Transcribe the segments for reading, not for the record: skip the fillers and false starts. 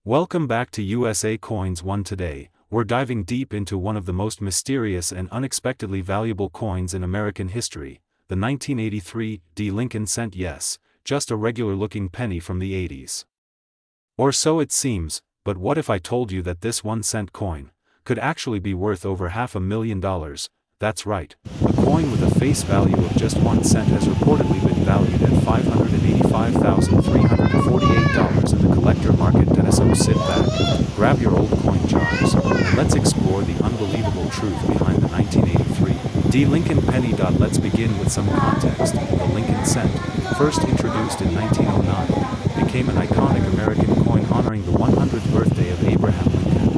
Welcome back to USA Coins 1. Today, we're diving deep into one of the most mysterious and unexpectedly valuable coins in American history, the 1983 D. Lincoln cent. Yes, just a regular-looking penny from the 80s. Or so it seems, but what if I told you that this 1-cent coin could actually be worth over $500,000? That's right, a coin with a face value of just 1 cent has reportedly been valued at $585,348 in the collector market. So sit back, grab your old coin jars, and let's explore the unbelievable truth behind the 1983 D. Lincoln penny. Let's begin with some context. The Lincoln cent, first introduced in 1909, became an iconic American coin honoring the 100th birthday of Abraham Lincoln.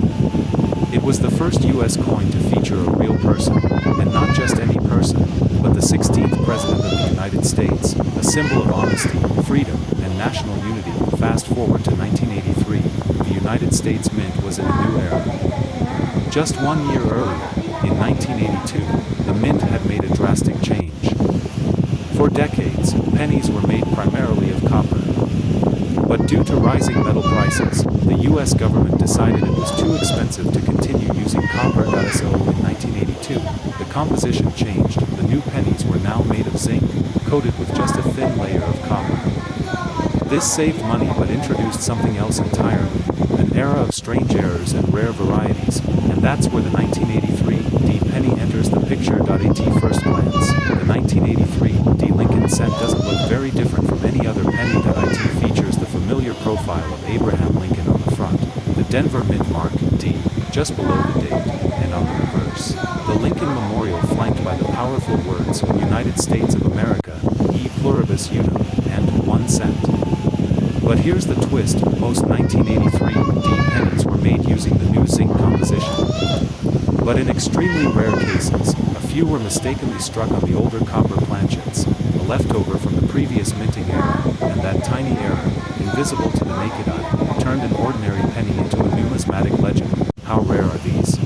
It was the first U.S. coin to feature a real person, and not just any person, but the 16th President of the United States, a symbol of honesty, freedom, and national unity. Fast forward to 1983, the United States Mint was in a new era. Just 1 year earlier, in 1982, the Mint had made a drastic change. For decades, pennies were made primarily of copper. But due to rising metal prices, the U.S. government decided it was too expensive to continue using copper. So in 1982, the composition changed. The new pennies were now made of zinc, coated with just a thin layer of copper. This saved money but introduced something else entirely, an era of strange errors and rare varieties, and that's where the 1983 D penny enters the picture. At first glance, the 1983 D Lincoln cent doesn't look very different from any other penny. It features the familiar profile of Abraham Lincoln on the front, the Denver Mint mark D just below the date, and on the reverse, the Lincoln Memorial flanked by the powerful words United States of America, e pluribus unum, and 1 cent. But here's the twist, most 1983 D pennies were made using the new zinc composition. But in extremely rare cases, a few were mistakenly struck on the older copper planchets, a leftover from the previous minting era, and that tiny error, invisible to the naked eye, turned an ordinary penny into a numismatic legend. How rare are these?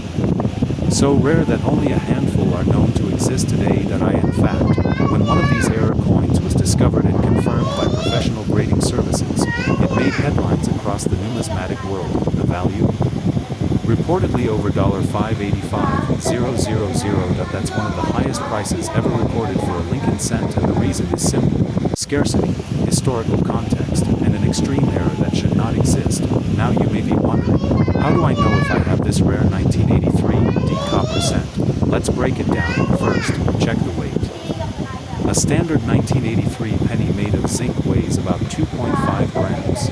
So rare that only a handful are known to exist today. In fact, when one of these error coins was discovered and confirmed by professional grading services, it made headlines across the numismatic world. The value? Reportedly over $585,000. That's one of the highest prices ever recorded for a Lincoln cent, and the reason is simple: scarcity, historical context, and an extreme error that should not exist. Now you may be wondering, how do I know if I have this rare 1983 D copper cent? Let's break it down. First, check the weight. A standard 1983 penny made of zinc weighs about 2.5 grams.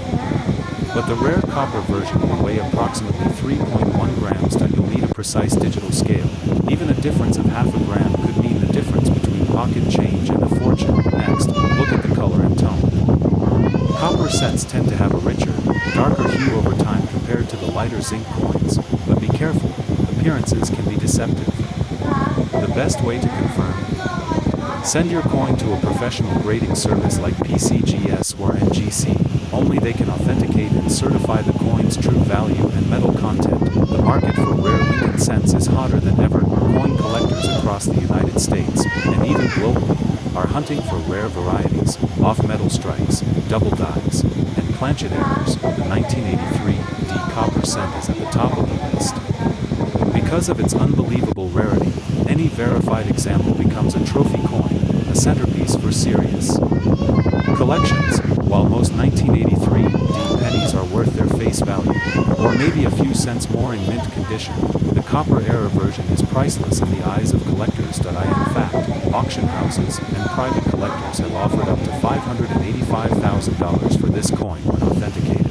But the rare copper version will weigh approximately 3.1 grams. You'll need a precise digital scale. Even a difference of half a gram could mean the difference between pocket change and a fortune. Next, look at the color and tone. Copper cents tend to have a richer, darker hue over time compared to the lighter zinc coins, but be careful, appearances can be deceptive. The best way to confirm? Send your coin to a professional grading service like PCGS or NGC. Only they can authenticate and certify the coin's true value and metal content. The market for rare Lincoln cents is hotter than ever. Coin collectors across the United States, and even globally, are hunting for rare varieties, off-metal strikes, double dies, and planchet errors. The 1983 D copper cent is at the top of the list. Because of its unbelievable rarity, any verified example becomes a trophy coin, a centerpiece for serious collections. While most 1983 D pennies are worth their face value, or maybe a few cents more in mint condition, the copper era version is priceless in the eyes of collectors. In fact, auction houses and private collectors have offered up to $585,000 for this coin when authenticated.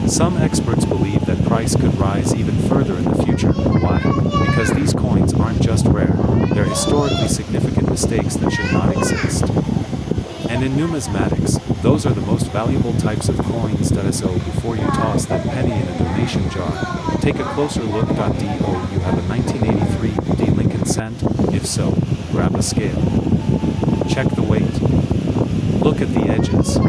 Some experts believe that price could rise even further in the future. Why? Because these coins aren't just rare, they're historically significant mistakes that should not exist. And in numismatics, those are the most valuable types of coins. So before you toss that penny in a donation jar, take a closer look. Do you have a 1983 D Lincoln cent? If so, grab a scale. Check the weight. Look at the edges.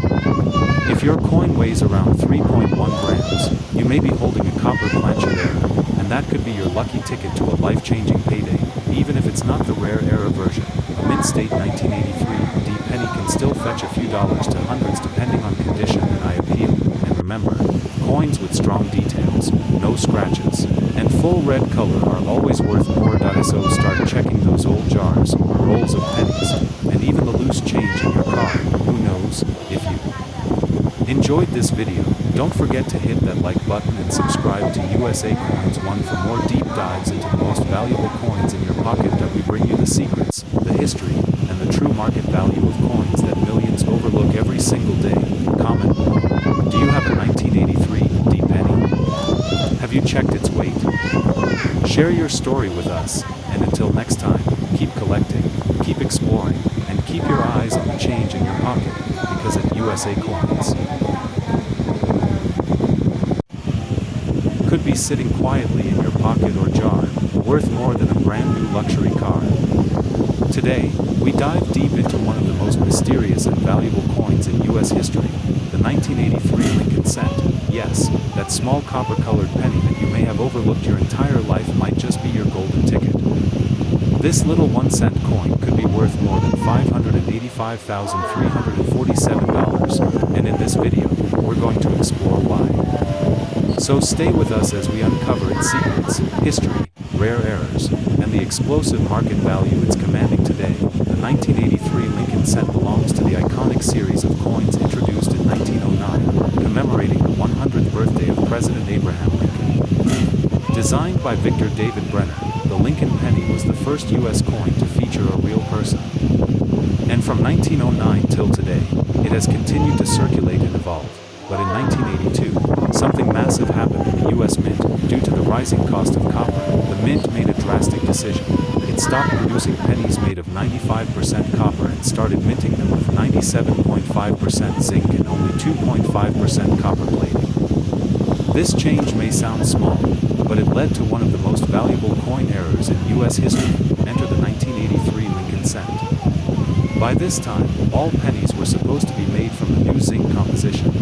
If your coin weighs around 3.1 grams, you may be holding a copper planchet error, and that could be your lucky ticket to a life-changing payday. Even if it's not the rare era version, a mint state 1983 D penny can still fetch a few dollars to hundreds depending on condition. And remember, Coins with strong details, no scratches, and full red color are always worth more. So start checking those old jars, rolls of pennies, and even the loose change in your car. Who knows, if you enjoyed this video, don't forget to hit that like button and subscribe to USA Coins 1 for more deep dives into the most valuable coins in your pocket that we bring you the secrets, the history, and the true market value of coins that millions overlook every single day. Comment below. Do you have a 1983 D penny? Have you checked its weight? Share your story with us, and until next time, keep collecting, keep exploring, and keep your eyes on the change in your pocket, because at USA Coins could be sitting quietly in your pocket or jar, worth more than a brand new luxury car. Today, we dive deep into one of the most mysterious and valuable coins in US history, the 1983 Lincoln cent. Yes, that small copper-colored penny that you may have overlooked your entire life might just be your golden ticket. This little 1-cent coin could be worth more than $585,347, and in this video, we're going to explore why. So stay with us as we uncover its secrets, history, rare errors, and the explosive market value it's commanding today. The 1983 Lincoln cent belongs to the iconic series of coins introduced in 1909, commemorating the 100th birthday of President Abraham Lincoln. Designed by Victor David Brenner, the Lincoln penny was the first U.S. coin to feature a real person. And from 1909 till today, it has continued to circulate and evolve. But in 1982, something massive happened in the U.S. Mint. Due to the rising cost of copper, the Mint made a drastic decision. It stopped producing pennies made of 95% copper and started minting them with 97.5% zinc and only 2.5% copper plating. This change may sound small, but it led to one of the most valuable coin errors in U.S. history. Enter the 1983 Lincoln cent. By this time, all pennies were supposed to be made from the new zinc composition.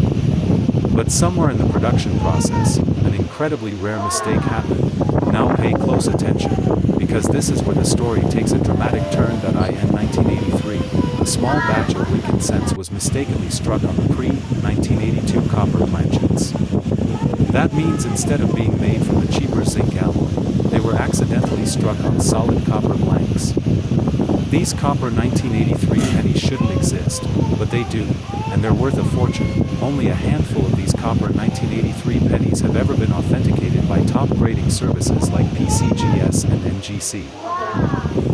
But somewhere in the production process, an incredibly rare mistake happened. Now pay close attention, because this is where the story takes a dramatic turn. In 1983, a small batch of Lincoln cents was mistakenly struck on the pre-1982 copper planchets. That means instead of being made from the cheaper zinc alloy, they were accidentally struck on solid copper blanks. These copper 1983 pennies shouldn't exist, but they do, and they're worth a fortune. Only a handful of these copper 1983 pennies have ever been authenticated by top grading services like PCGS and NGC.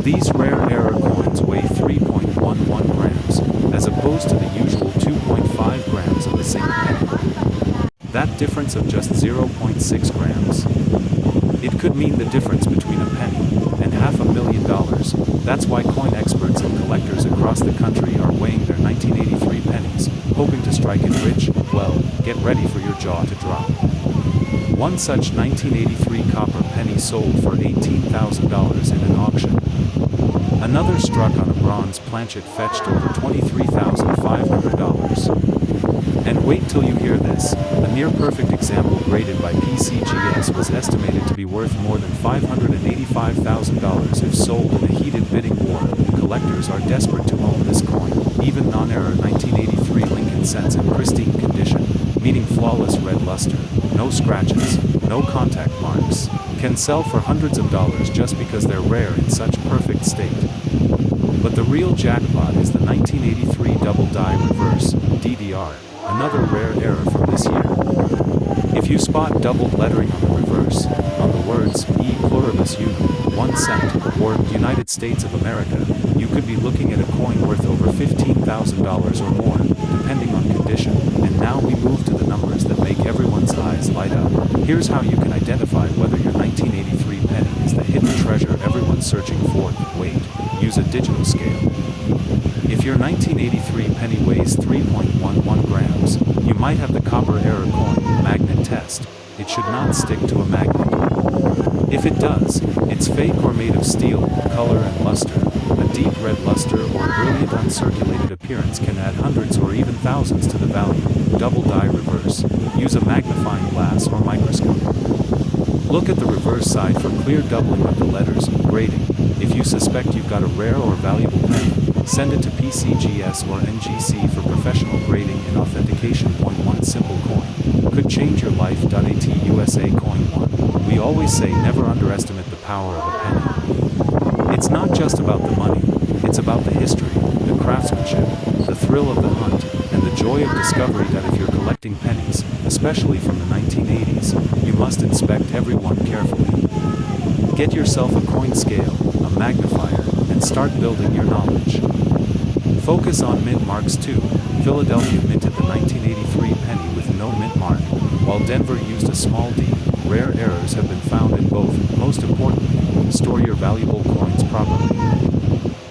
These rare error coins weigh 3.11 grams, as opposed to the usual 2.5 grams of a zinc penny. That difference of just 0.6 grams? It could mean the difference between a penny and $500,000. That's why coin experts and collectors across the country are weighing their 1983 pennies, hoping to strike it rich. Well, get ready for your jaw to drop. One such 1983 copper penny sold for $18,000 in an auction. Another struck on a bronze planchet fetched over $23,500. And wait till you hear this, a near-perfect example graded by PCGS was estimated to be worth more than $585,000 if sold in a heated bidding war. Collectors are desperate to own this coin. Even non-error 1983 Lincoln cents in pristine condition, meaning flawless red luster, no scratches, no contact marks, can sell for hundreds of dollars just because they're rare in such perfect state. But the real jackpot is the 1983 double die reverse, DDR. Another rare error from this year. If you spot doubled lettering on the reverse, on the words E pluribus unum, 1 cent, or United States of America, you could be looking at a coin worth over $15,000 or more, depending on condition. And now we move to the numbers that make everyone's eyes light up. Here's how you can identify whether your 1983 penny is the hidden treasure everyone's searching for. Wait, use a digital scale. If your 1983 penny weighs 3.11 grams, you might have the copper error coin magnet test. It should not stick to a magnet. If it does, it's fake or made of steel, color and luster. A deep red luster or brilliant uncirculated appearance can add hundreds or even thousands to the value. Double die reverse. Use a magnifying glass or microscope. Look at the reverse side for clear doubling of the letters. Grading. If you suspect you've got a rare or valuable penny, Send it to PCGS or NGC for professional grading and authentication. One simple coin could change your life. At USA Coin 1. We always say never underestimate the power of a penny. It's not just about the money, it's about the history, the craftsmanship, the thrill of the hunt, and the joy of discovery. That if you're collecting pennies, especially from the 1980s, you must inspect every one carefully. Get yourself a coin scale, a magnifier, and start building your knowledge. Focus on mint marks too. Philadelphia minted the 1983 penny with no mint mark, while Denver used a small d. Rare errors have been found in both. Most importantly, store your valuable coins properly.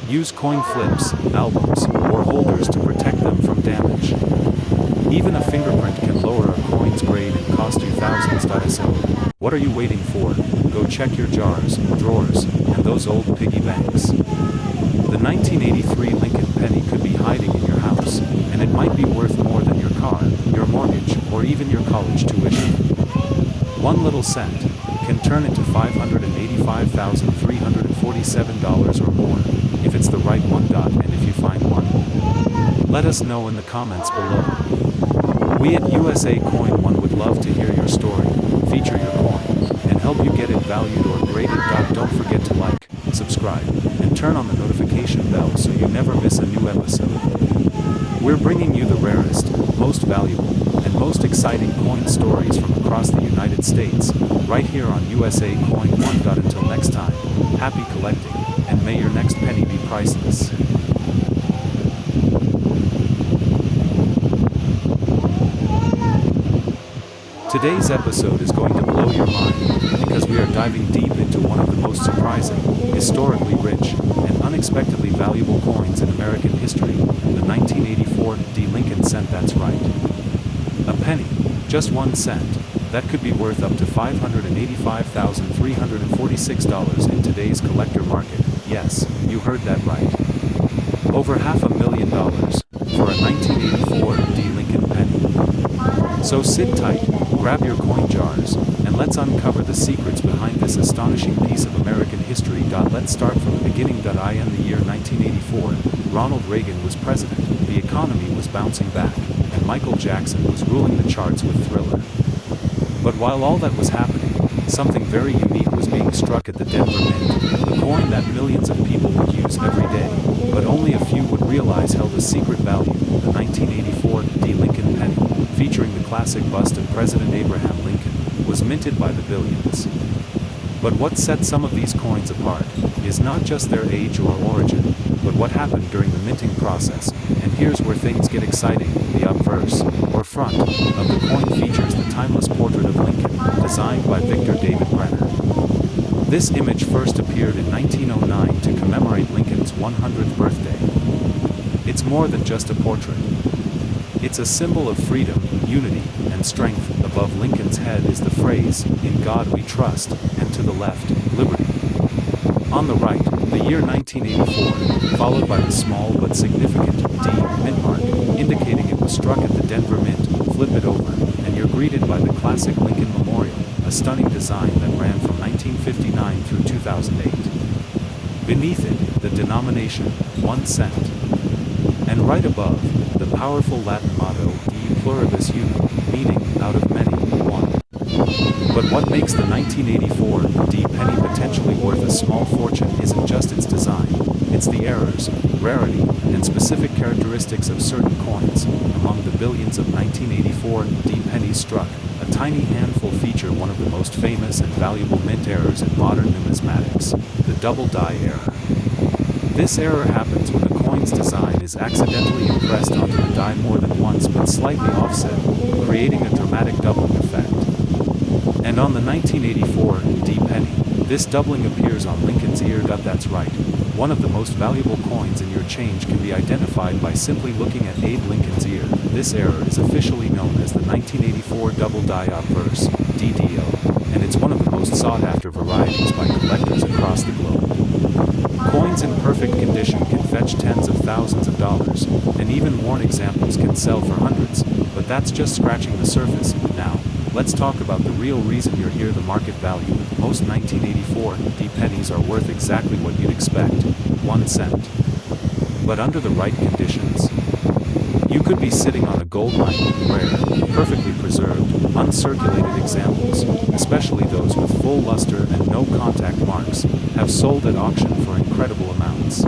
Use coin flips, albums, or holders to protect them from damage. Even a fingerprint can lower a coin's grade and cost you thousands. So, what are you waiting for? Go check your jars, drawers, and those old piggy banks. The 1983 Lincoln penny could be hiding in your house, and it might be worth more than your car, your mortgage, or even your college tuition. One little cent can turn into $585,347 or more, if it's the right one. And if you find one, let us know in the comments below. We at USA Coin 1 would love to hear your story, feature your coin, and help you get it valued or graded. Don't forget to like, subscribe, and turn on the notification bell so you never miss a new episode. We're bringing you the rarest, most valuable, and most exciting coin stories from across the United States, right here on USA Coin 1. Until next time, happy collecting, and may your next penny be priceless. Today's episode is going to blow your mind, because we are diving deep into one of the most surprising, historically rich, and unexpectedly valuable coins in American history, the 1984 D. Lincoln cent. That's right. A penny, just 1 cent, that could be worth up to $585,346 in today's collector market. Yes, you heard that right. Over $500,000 for a 1984 D. Lincoln penny. So sit tight, grab your coin jars, and let's uncover the secrets behind this astonishing piece of American history. Let's start from the beginning. In the year 1984, Ronald Reagan was president, the economy was bouncing back, and Michael Jackson was ruling the charts with Thriller. But while all that was happening, something very unique was being struck at the Denver Mint, the coin that millions of people would use every day, but only a few would realize held a secret value, the 1984 D. Lincoln penny, featuring the classic bust of President Abraham Lincoln, was minted by the billions. But what set some of these coins apart is not just their age or origin, but what happened during the minting process. And here's where things get exciting. The obverse, or front, of the coin features the timeless portrait of Lincoln, designed by Victor David Brenner. This image first appeared in 1909 to commemorate Lincoln's 100th birthday. It's more than just a portrait. It's a symbol of freedom, unity, and strength. Above Lincoln's head is the phrase, "In God we trust," and to the left, "Liberty." On the right, the year 1984, followed by the small but significant D mint mark, indicating it was struck at the Denver Mint. Flip it over, and you're greeted by the classic Lincoln Memorial, a stunning design that ran from 1959 through 2008. Beneath it, the denomination, 1 cent. And right above, the powerful Latin motto, E pluribus unum, meaning, out of many, one. But what makes the 1984 D penny potentially worth a small fortune isn't just its design, it's the errors, rarity, and specific characteristics of certain coins. Among the billions of 1984 D pennies struck, a tiny handful feature one of the most famous and valuable mint errors in modern numismatics, the double die error. This error happens when the coin's design is accidentally impressed onto the die more than once but slightly offset, creating a dramatic doubling effect. And on the 1984 D penny, this doubling appears on Lincoln's ear. That's right. One of the most valuable coins in your change can be identified by simply looking at Abe Lincoln's ear. This error is officially known as the 1984 double die obverse, DDO, and it's one of the most sought after varieties by collectors across the globe. Coins in perfect condition can fetch tens of thousands of dollars, and even worn examples can sell for hundreds, but that's just scratching the surface. Now, let's talk about the real reason you're here, the market value. Most 1984 D pennies are worth exactly what you'd expect, 1 cent. but under the right conditions. You could be sitting on a gold mine. Rare, perfectly preserved, uncirculated examples, especially those with full luster and no contact marks, have sold at auction for incredible amounts.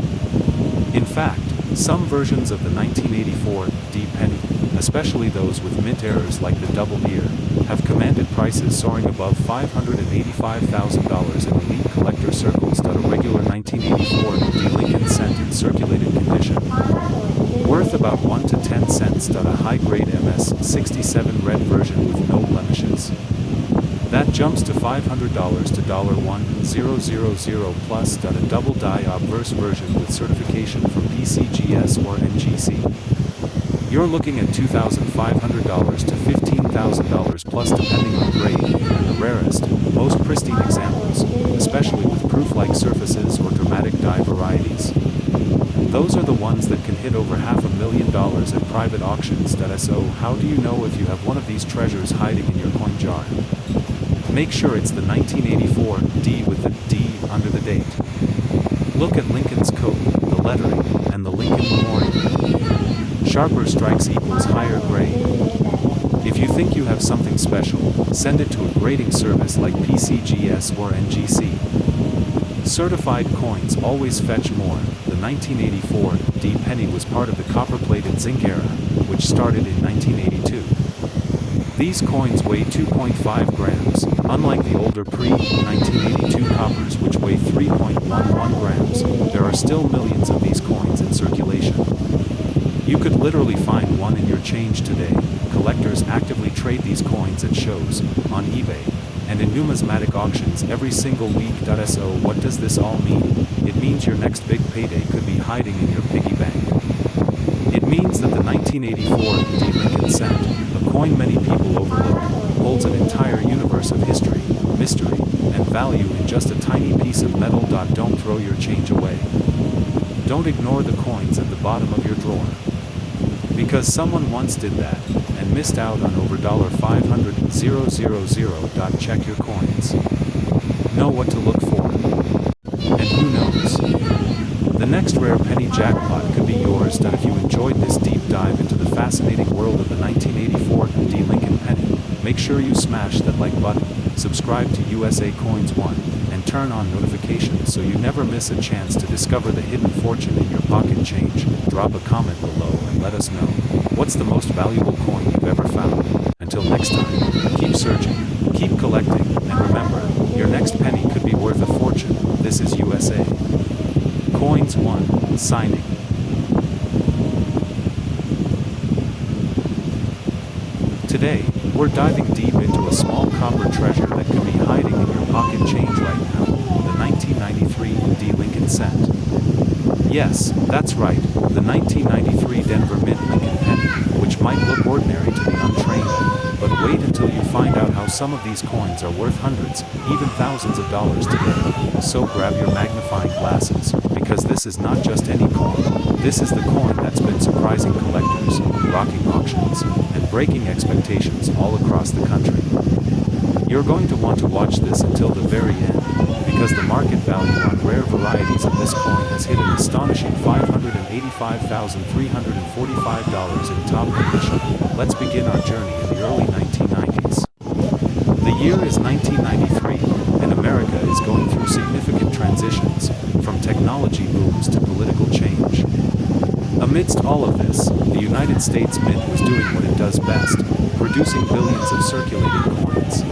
In fact, some versions of the 1984 D penny, especially those with mint errors like the double ear, have commanded prices soaring above $585,000 in elite collector circles. A regular 1984 D Lincoln cent in circulated condition, worth about 1 to 10 cents. A high-grade MS-67 red version with no blemishes. That jumps to $500 to $1,000 plus. A double die obverse version with certification from PCGS or NGC. You're looking at $2,500 to $15,000 plus depending on grade, and the rarest, most pristine examples, especially with proof-like surfaces or dramatic die varieties. Those are the ones that can hit over $500,000 at private auctions. So how do you know if you have one of these treasures hiding in your coin jar? Make sure it's the 1984 D with the D under the date. Look at Lincoln's coat, the lettering, and the Lincoln Memorial. Sharper strikes equals higher grade. If you think you have something special, send it to a grading service like PCGS or NGC. Certified coins always fetch more. The 1984 D penny was part of the copper-plated zinc era, which started in 1982. These coins weigh 2.5 grams, unlike the older pre-1982 coppers which weigh 3.11 grams. There are still millions of these coins in circulation. You could literally find one in your change today. Collectors actively trade these coins at shows, on eBay, and in numismatic auctions every single week. So what does this all mean? It means your next big payday could be hiding in your piggy bank. It means that the 1984 D Lincoln cent, a coin many people overlook, holds an entire universe of history, mystery, and value in just a tiny piece of metal. Don't throw your change away. Don't ignore the coins at the bottom of your drawer. Because someone once did that, and missed out on over $500,000. Check your coins. Know what to look for. And who knows? The next rare penny jackpot could be yours. If you enjoyed this deep dive into the fascinating world of the 1984 D Lincoln penny, make sure you smash that like button, subscribe to USA Coins 1, and turn on notifications so you never miss a chance to discover the hidden fortune in your pocket change. Drop a comment below and let us know, what's the most valuable coin you've ever found? Until next time, keep searching, keep collecting, and remember, your next penny could be worth a fortune. This is USA Coins 1, signing. Today, we're diving deep into a small copper treasure that could be hiding in your pocket change right now, the 1993 D Lincoln cent. Yes, that's right, the 1993 Denver Mint Lincoln penny, which might look ordinary to the untrained, but wait until you find out how some of these coins are worth hundreds, even thousands of dollars today. So grab your magnifying glasses, because this is not just any coin. This is the coin that's been surprising collectors, rocking auctions, and breaking expectations all across the country. You're going to want to watch this until the very end, because the market value on rare varieties of this coin has hit an astonishing $585,345 in top condition. Let's begin our journey in the early 1990s. The year is 1993, and America is going through significant transitions, from technology booms to political change. Amidst all of this, the United States Mint was doing what it does best, producing billions of circulating coins.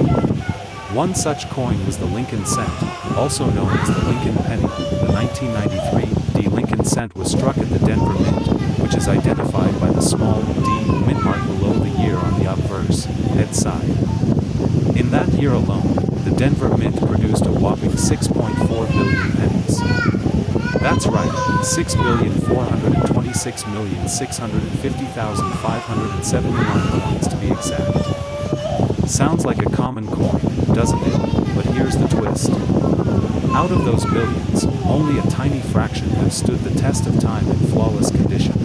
One such coin was the Lincoln cent, also known as the Lincoln penny. The 1993 D Lincoln cent was struck at the Denver Mint, which is identified by the small D mint mark below the year on the obverse head side. In that year alone, the Denver Mint produced a whopping 6.4 billion pennies. That's right, 6,426,650,571 coins to be exact. Sounds like a common coin, doesn't it? But here's the twist. Out of those billions, only a tiny fraction have stood the test of time in flawless condition.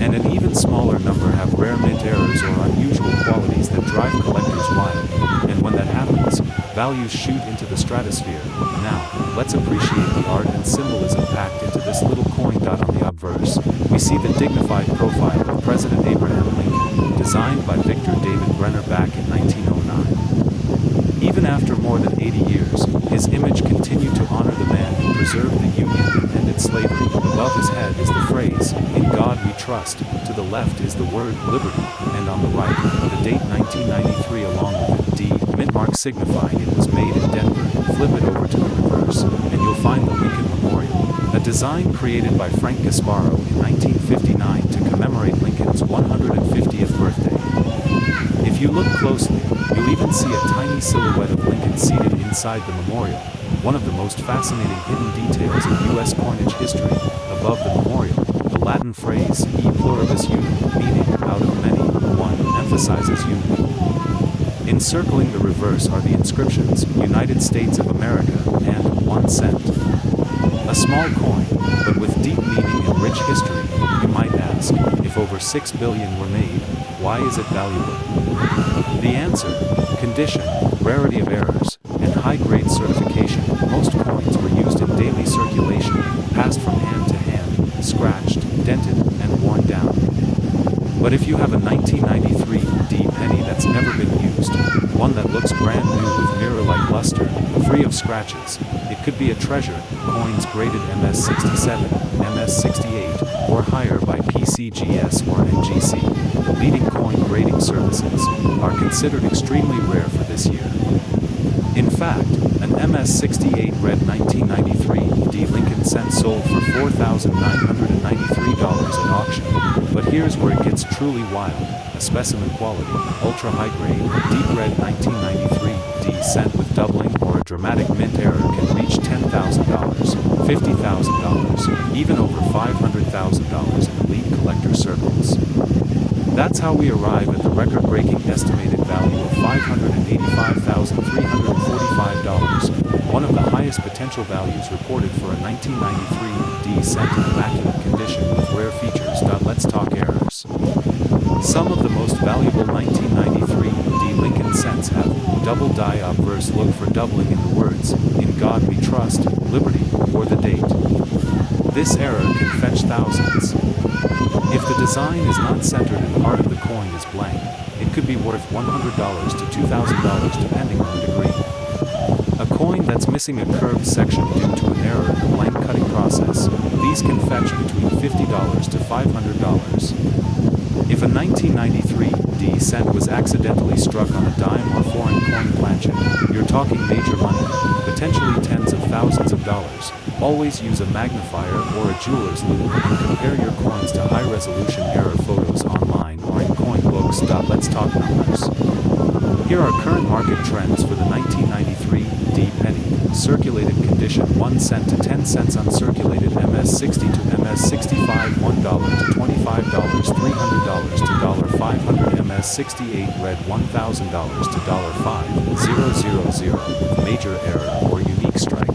And an even smaller number have rare mint errors or unusual qualities that drive collectors wild. And when that happens, values shoot into the stratosphere. Now, let's appreciate the art and symbolism packed into this little coin. On the obverse, we see the dignified profile of President Abraham Lincoln, designed by Victor David Brenner back in 1909. Even after more than 80 years, his image continued to honor the man who preserved the Union and ended slavery. Above his head is the phrase, "In God we trust," to the left is the word "liberty," and on the right, the date 1993 along with the D mint mark signifying it was made in Denver. Flip it over to the reverse, and you'll find the Lincoln Memorial, a design created by Frank Gasparo in 1959 to commemorate Lincoln's 150th birthday. If you look closely, you'll even see a tiny silhouette of Lincoln seated inside the memorial, one of the most fascinating hidden details in U.S. coinage history. Above the memorial, the Latin phrase, e pluribus unum, meaning, out of many, one, emphasizes unity. Encircling the reverse are the inscriptions, United States of America, and 1 cent. A small coin, but with deep meaning and rich history. You might ask, if over 6 billion were made, why is it valuable? The answer: condition, rarity of errors, and high-grade certification. Most coins were used in daily circulation, passed from hand to hand, scratched, dented, and worn down. But if you have a 1993 D penny that's never been used, one that looks brand new with mirror-like luster, free of scratches, it could be a treasure. Coins graded MS67, MS68, or higher by PCGS or NGC, the leading coin grading services, are considered extremely rare for this year. In fact, an MS68 red 1993 D Lincoln cent sold for $4,993 at auction. But here's where it gets truly wild: a specimen quality, ultra high grade, deep red 1993 D cent with doubling or a dramatic mint error can reach $10,000, $50,000, even over $500,000 in elite collector circles. That's how we arrive at the record-breaking estimated value of $585,345, one of the highest potential values reported for a 1993 D cent in immaculate condition with rare features. Let's talk errors. Some of the most valuable 1993 D Lincoln cents have double die obverse. Look for doubling in the words, "In God we trust," "liberty," or the date. This error can fetch thousands. If the design is not centered and part of the coin is blank, it could be worth $100 to $2,000 depending on the degree. A coin that's missing a curved section due to an error in the blank cutting process, these can fetch between $50 to $500. If a 1993 D cent was accidentally struck on a dime or foreign coin planchet, you're talking major money, potentially tens of thousands of dollars. Always use a magnifier or a jeweler's loupe and compare your coins to high-resolution error photos online or in coin books. Let's talk numbers. Here are current market trends for the 1993 D penny. Circulated condition 1 cent to 10 cents. Uncirculated MS60 to MS65 $1 to $25 $300 to $500. MS68 red $1,000 to $5,000 with major error or unique strike.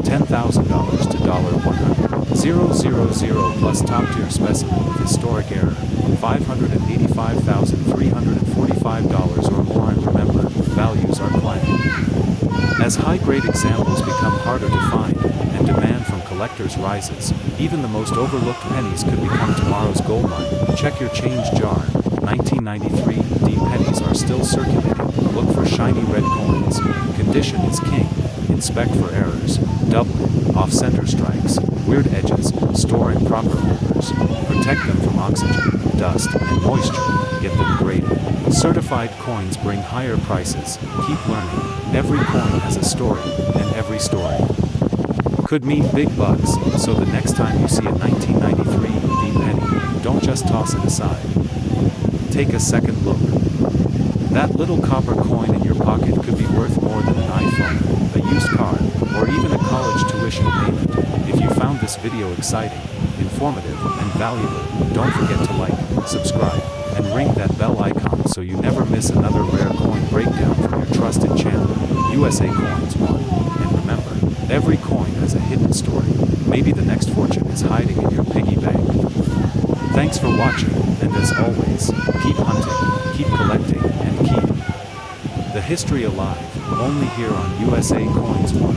$10,000 to $100,000 plus top tier specimen with historic error, $585,345 or more. And remember, values are climbing. As high-grade examples become harder to find, and demand from collectors rises, even the most overlooked pennies could become tomorrow's gold mine. Check your change jar. 1993 D pennies are still circulating. Look for shiny red coins. Condition is king. Inspect for errors, doubling, off-center strikes, weird edges. Store in proper holders. Protect them from oxygen, dust, and moisture. Get them graded. Certified coins bring higher prices. Keep learning. Every coin has a story, and every story could mean big bucks. So the next time you see a 1993 D penny, don't just toss it aside. Take a second look. That little copper coin in your pocket could be worth more than an iPhone, a used car, or even a college tuition payment. If you found this video exciting, informative, and valuable, don't forget to like, subscribe, and ring that bell icon so you never miss another rare coin breakdown from your trusted channel, USA Coins 1. And remember, every coin has a hidden story. Maybe the next fortune is hiding in your piggy bank. Thanks for watching, and as always, keep hunting, keep collecting, and keep The history alive, only here on USA Coins 1.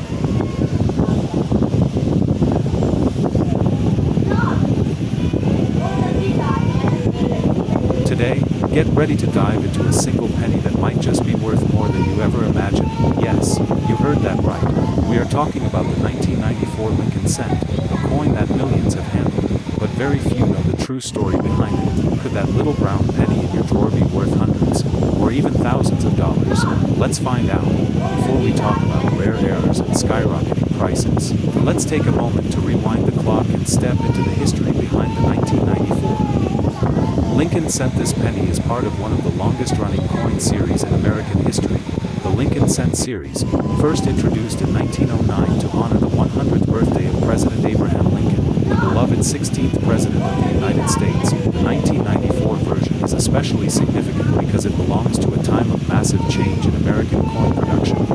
Today, get ready to dive into a single penny that might just be worth more than you ever imagined. Yes, you heard that right. We are talking about the 1994 Lincoln cent, a coin that millions have handled, but very few know the true story behind it. Could that little brown penny in your drawer be worth hundreds, or even thousands of dollars? Let's find out. Before we talk about rare errors and skyrocketing prices, let's take a moment to rewind the clock and step into the history behind the 1994 Lincoln cent. This penny is part of one of the longest-running coin series in American history, the Lincoln cent series, first introduced in 1909 to honor the 100th birthday of President Abraham Lincoln, the beloved 16th President of the United States. The 1994 version is especially significant because it belongs to a time of massive change in American coin production.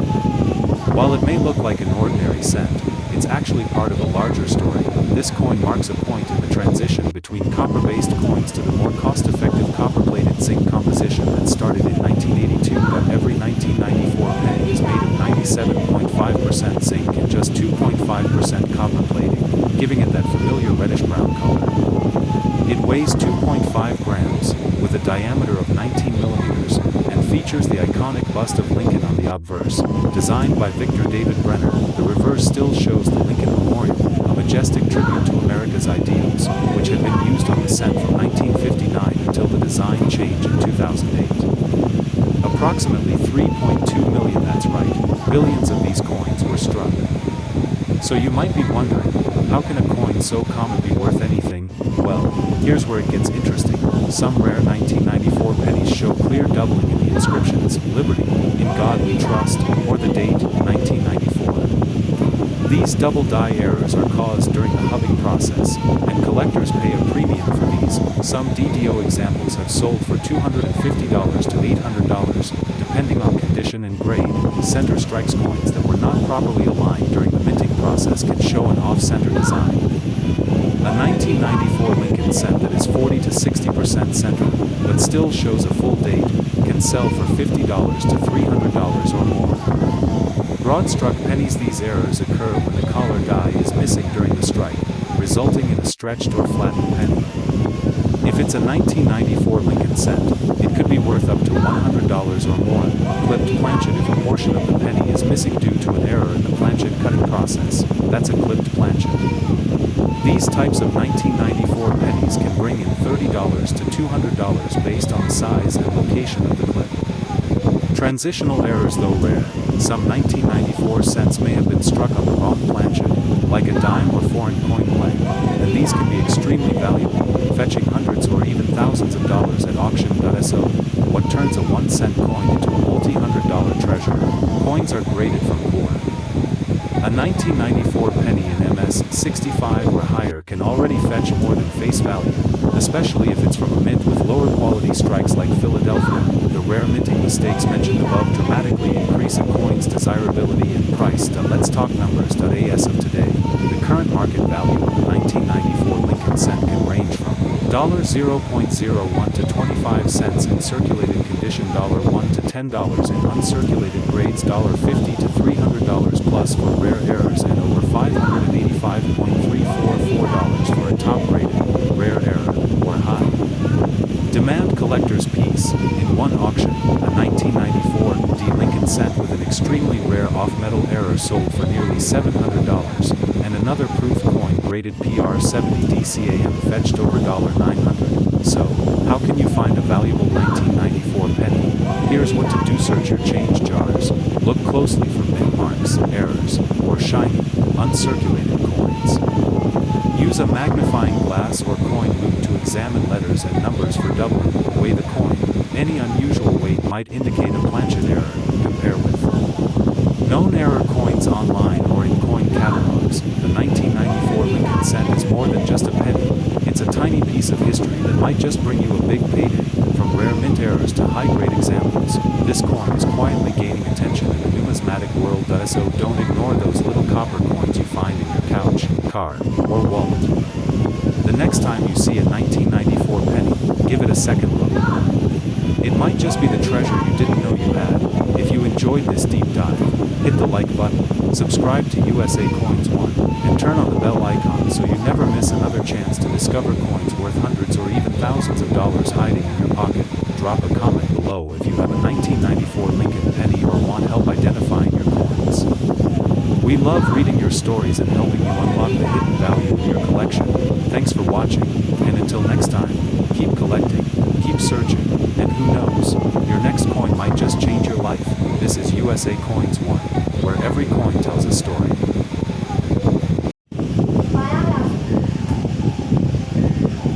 While it may look like an ordinary cent, it's actually part of a larger story. This coin marks a point in the transition between copper-based coins to the more cost-effective copper-plated zinc composition that started in 1982. Every 1994 penny is made of 97.5% zinc and just 2.5% copper plating, giving it that familiar reddish-brown color. It weighs 2.5 grams, with a diameter of 19 millimeters, and features the iconic bust of Lincoln on the obverse. Designed by Victor David Brenner, the reverse still shows the Lincoln Memorial, a majestic tribute to America's ideals, which had been used on the cent from 1959 until the design change in 2008. Approximately 3.2 million, that's right, billions of these coins were struck. So you might be wondering, how can a coin so common be worth anything? Well, here's where it gets interesting. Some rare 1994 pennies show clear doubling in the inscriptions, Liberty, In God We Trust, or the date, 1994. These double die errors are caused during the hubbing process, and collectors pay a premium for these. Some DDO examples have sold for $250 to $800, depending on condition and grade. Center strikes coins that were not properly aligned during the minting process can show an off-center design. A 1994 Lincoln cent that is 40 to 60% centered, but still shows a full date, can sell for $50 to $300 or more. Broad-struck pennies. These errors occur when the collar die is missing during the strike, resulting in a stretched or flattened penny. If it's a 1994 Lincoln cent, it could be worth up to $100 or more. Clipped planchet. If a portion of the penny is missing due to an error in the planchet cutting process, that's a clipped planchet. These types of 1994 pennies can bring in $30 to $200 based on the size and location of the clip. Transitional errors. Though rare, some 1994 cents may have been struck on the wrong planchet, like a dime or foreign coin blank, and these can be extremely valuable, fetching hundreds or even thousands of dollars at auction.so. What turns a 1-cent coin into a multi-hundred-dollar treasure? Coins are graded from poor. A 1994 penny in MS-65 or higher can already fetch more than face value, especially if it's from a mint with lower quality strikes like Philadelphia. The rare minting mistakes mentioned above dramatically increase a coin's desirability and price. Let's talk numbers. As of today, the current market value of the 1994 Lincoln cent can range from $0.01 to 25 cents in circulated condition, $1 to $10 in uncirculated grades, $50 to $300 plus for rare errors, and over $585.344 for a top-rated, rare error, or high demand collector's piece. In one auction, a 1994 D Lincoln cent with an extremely rare off-metal error sold for nearly $700, and another proof coin graded PR70 DCAM fetched over $900. So, how can you find a valuable 1994 penny? Here's what to do. Search your change jars. Look closely for mint marks, errors, or shiny, uncirculated coins. Use a magnifying glass or coin loupe to examine letters and numbers for doubling. Weigh the coin. Any unusual weight might indicate a planchet error. Compare with known error coins online or in coin catalogs. The 1994 Lincoln cent is more than just a penny. It's a tiny piece of history that might just bring you a big payday. From rare mint errors to high-grade examples, this coin is quietly gaining attention in the numismatic world. So don't ignore those little copper coins you find in your couch, car, or wallet. The next time you see a 1994 penny, give it a second look. It might just be the treasure you didn't know you had. If you enjoyed this deep dive, hit the like button, subscribe to USA Coins 1, and turn on the bell icon so you never miss another chance to discover coins worth hundreds or even thousands of dollars hiding in your pocket. Drop a comment below if you have a 1994 Lincoln penny or want help identifying your coins. We love reading your stories and helping you unlock the hidden value in your collection. Thanks for watching, and until next time, keep collecting, keep searching, and who knows, your next coin might just change your life. This is USA Coins 1, where every coin tells a story.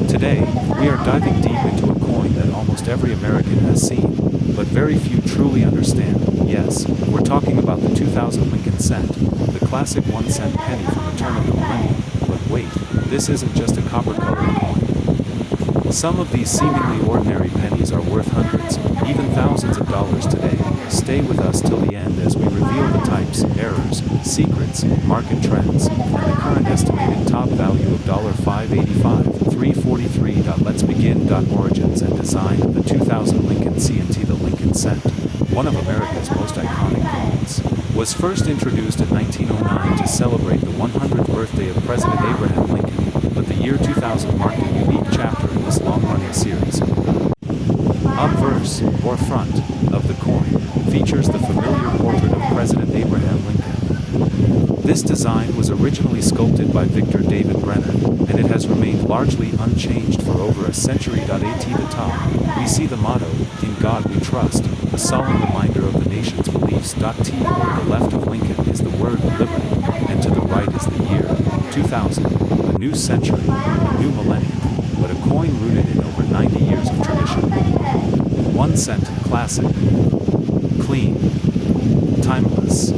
Today, we are diving deep into a coin that almost every American has seen, but very few truly understand. Yes, we're talking about the 2000 Lincoln cent, the classic 1-cent penny from the turn of the millennium. But wait, this isn't just a copper-colored coin. Some of these seemingly ordinary pennies are worth hundreds, even thousands of dollars today. Stay with us till the end as we reveal the types, errors, secrets, market trends, and the current estimated top value of $585, $343. Let's begin. Origins and design of the 2000 Lincoln C&T. The Lincoln cent, one of America's most iconic coins, was first introduced in 1909 to celebrate the 100th birthday of President Abraham Lincoln, but the year 2000 marked a unique chapter in this long-running series. Obverse, or front, of the coin, features the familiar portrait of President Abraham Lincoln. This design was originally sculpted by Victor David Brenner, and it has remained largely unchanged for over a century. At the top, we see the motto, "In God We Trust," a solemn reminder of the nation's beliefs. T over the left of Lincoln is the word liberty, and to the right is the year 2000, a new century, a new millennium, but a coin rooted in over 90 years of tradition. 1 cent, classic, clean, timeless.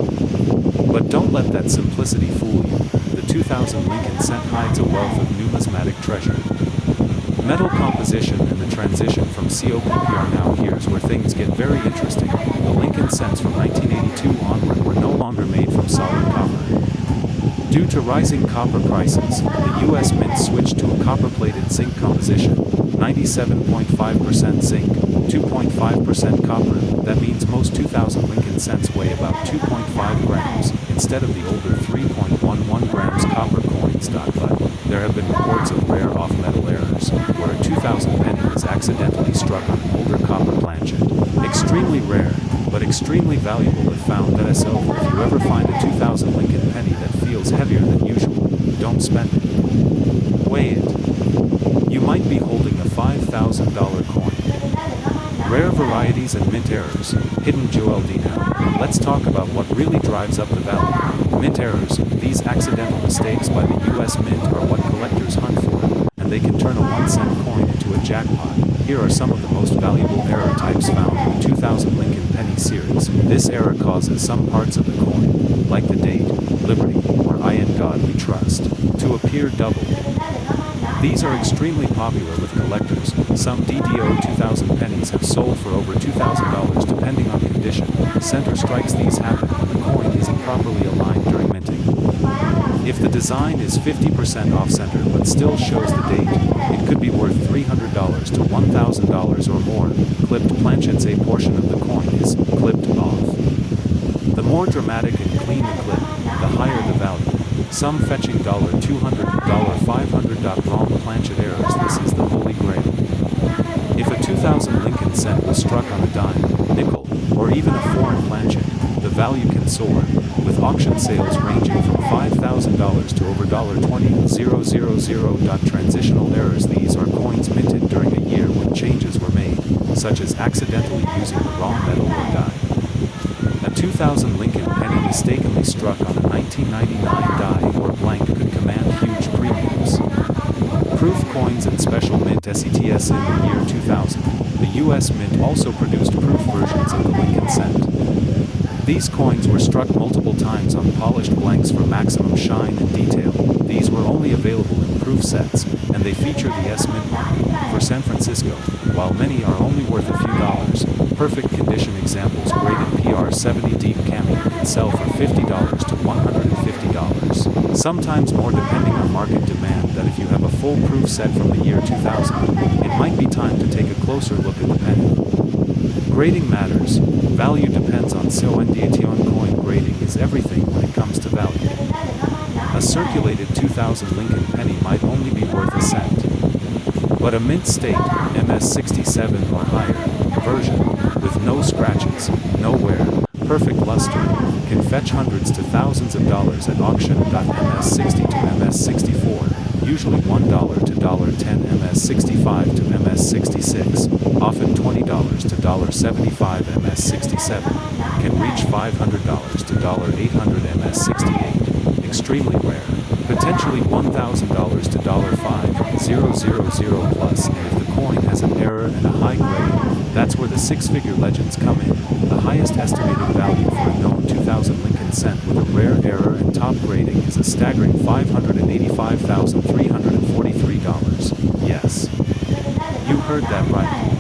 But don't let that simplicity fool you. The 2000 Lincoln cent hides a wealth of numismatic treasure. Metal composition and the transition from COPPR. Now here's where things get very interesting. The Lincoln cents from 1982 onward were no longer made from solid copper. Due to rising copper prices, the U.S. Mint switched to a copper-plated zinc composition, 97.5% zinc, 2.5% copper. That means most 2000 Lincoln cents weigh about 2.5 grams, instead of the older 3.11 grams copper coins. But there have been reports of rare off-metal errors, where a 2000 penny was accidentally struck on an older copper planchet. Extremely rare, but extremely valuable if found. So if you ever find a 2000 Lincoln penny that feels heavier than usual, don't spend it. Weigh it. You might be holding a $5,000 coin. Rare varieties and mint errors, hidden jewelry. Now, let's talk about what really drives up the value. Mint errors. These accidental mistakes by the U.S. Mint are what collectors hunt for, and they can turn a 1-cent coin into a jackpot. Here are some of the most valuable error types found in the 2000 Lincoln penny series. This error causes some parts of the coin, like the date, liberty, or in God We Trust, to appear double. These are extremely popular with collectors. Some DDO 2000 pennies have sold for over $2,000 depending on condition. Center strikes. These happen when the coin isn't properly aligned during minting. If the design is 50% off-center but still shows the date, it could be worth $300 to $1,000 or more. Clipped planchets. A portion of the coin is clipped off. The more dramatic and clean the clip, the higher the value. Some fetching $200, $500. Wrong planchet errors. This is the holy grail. If a 2000 Lincoln cent was struck on a dime, nickel, or even a foreign planchet, the value can soar, with auction sales ranging from $5,000 to over $20,000. Transitional errors. These are coins minted during a year when changes were made, such as accidentally using the wrong metal or die. A 2000 Lincoln penny mistakenly struck on a 1999 die or blank could command huge premiums. Proof coins and special mint sets. In the year 2000, the U.S. Mint also produced proof versions of the Lincoln cent. These coins were struck multiple times on polished blanks for maximum shine and detail. These were only available in proof sets, and they feature the S Mint mark. For San Francisco, while many are only worth a few dollars, perfect condition examples graded PR70 deep cameo can sell for $50 to $150. Sometimes more depending on market demand. That if you have a full proof set from the year 2000, it might be time to take a closer look at the penny. Grading matters. Value depends on coin grading is everything when it comes to value. A circulated 2000 Lincoln penny might only be worth a cent. But a mint state, MS67 or higher, version, with no scratches, no wear, perfect luster, can fetch hundreds to thousands of dollars at auction. MS60 to MS64, usually $1 to $10, MS65 to MS66, often $20 to $75, MS67, can reach $500 to $800, MS68, extremely rare, potentially $1,000 to $5,000 plus, and if the coin has an error and a high grade, that's where the six-figure legends come in. The highest estimated value for a known 2000 Lincoln cent with a rare error and top grading is a staggering $585,343. Yes. You heard that right.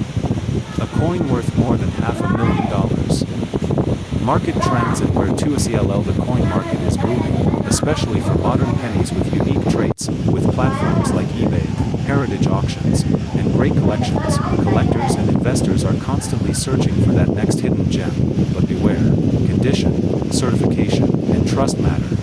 A coin worth more than $500,000. Market trends and where to sell. The coin market is booming, especially for modern pennies with unique traits, with platforms like eBay, heritage auctions, and great collections. Collectors and investors are constantly searching for that next hidden gem, but beware, condition, certification, and trust matter.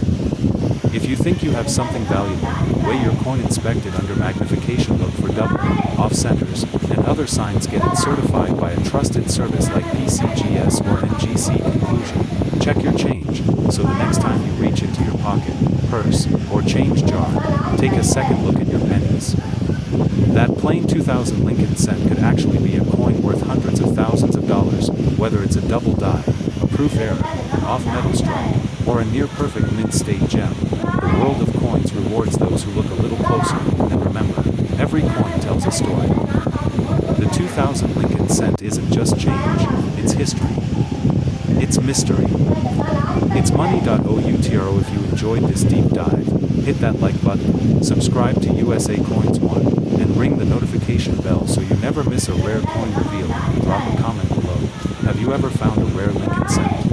If you think you have something valuable, weigh your coin, inspect it under magnification, look for double, off centers, and other signs. Get it certified by a trusted service like PCGS or NGC. Conclusion: check your change, so the next time you reach into your pocket, purse, or change jar, take a second look at your pennies. That plain 2000 Lincoln cent could actually be a coin worth hundreds of thousands of dollars, whether it's a double die, a proof error, an off-metal strike, or a near-perfect mint state gem. The world of coins rewards those who look a little closer, and remember, every coin tells a story. The 2000 Lincoln cent isn't just change, it's history. It's mystery. It's money.outro. If you enjoyed this deep dive, hit that like button, subscribe to USA Coins 1, and ring the notification bell so you never miss a rare coin reveal. Drop a comment below. Have you ever found a rare Lincoln cent?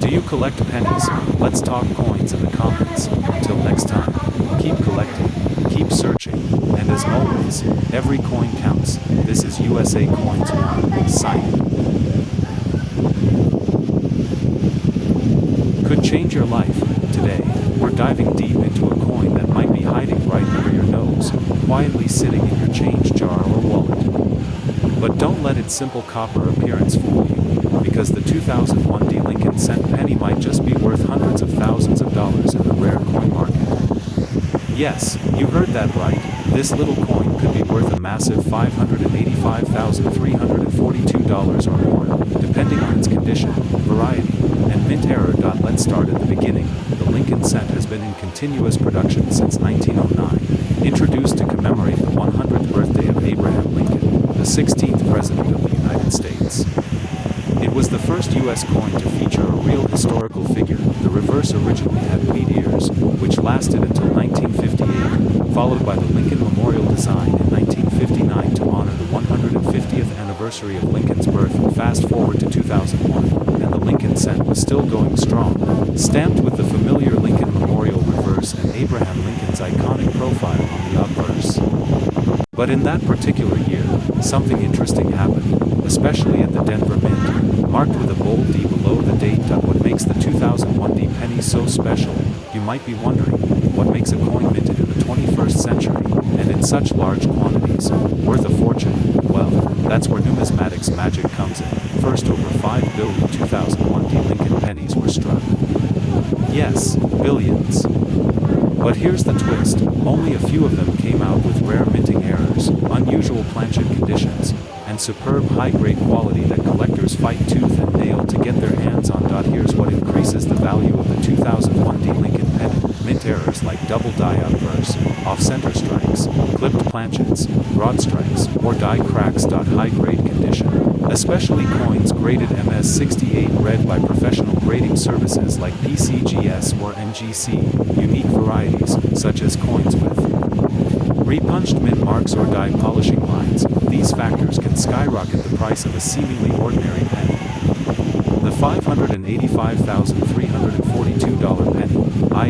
Do you collect pennies? Let's talk coins in the comments. Until next time, keep collecting, keep searching, and as always, every coin counts. This is USA Coins 1, signing. Could change your life. Today, we're diving deep into a coin that might be hiding right under your nose, quietly sitting in your change jar or wallet. But don't let its simple copper appearance fool you, because the 2001 Lincoln cent penny might just be worth hundreds of thousands of dollars in the rare coin market. Yes, you heard that right. This little coin could be worth a massive $585,342 or more, depending on its condition, variety, and mint error. Let's start at the beginning. The Lincoln cent has been in continuous production since 1909, introduced to commemorate the 100th birthday of Abraham Lincoln, the 16th President of the United States. It was the first U.S. coin to feature a real historical figure. The reverse originally had wheat ears, which lasted until 1958, followed by the Lincoln Memorial design in 1959 to honor the 150th anniversary of Lincoln's birth. Fast forward to 2001, and the Lincoln cent was still going strong, stamped with the familiar Lincoln Memorial reverse and Abraham Lincoln's iconic profile on the obverse. But in that particular year, something interesting happened, especially at the Denver Mint, marked with a bold D below the date. What makes the 2001 D penny so special? You might be wondering, what makes a coin minted in the 21st century, and in such large quantities, worth a fortune? Well, that's where numismatics magic comes in. First, over 5 billion 2001 D Lincoln pennies were struck. Yes, billions. But here's the twist, only a few of them came out with rare minting errors, unusual planchet conditions, and superb high-grade quality that collectors fight tooth and nail to get their hands on. Here's what increases the value of the 2001 D Lincoln penny. Mint errors like double die outbursts, off-center strikes, clipped planchets, broad strikes, or die cracks. High-grade condition, especially coins graded MS68 read by professional grading services like PCGS or NGC. Unique varieties, such as coins with repunched mint marks or die polishing lines. These factors can skyrocket the price of a seemingly ordinary penny. The $585,342 penny.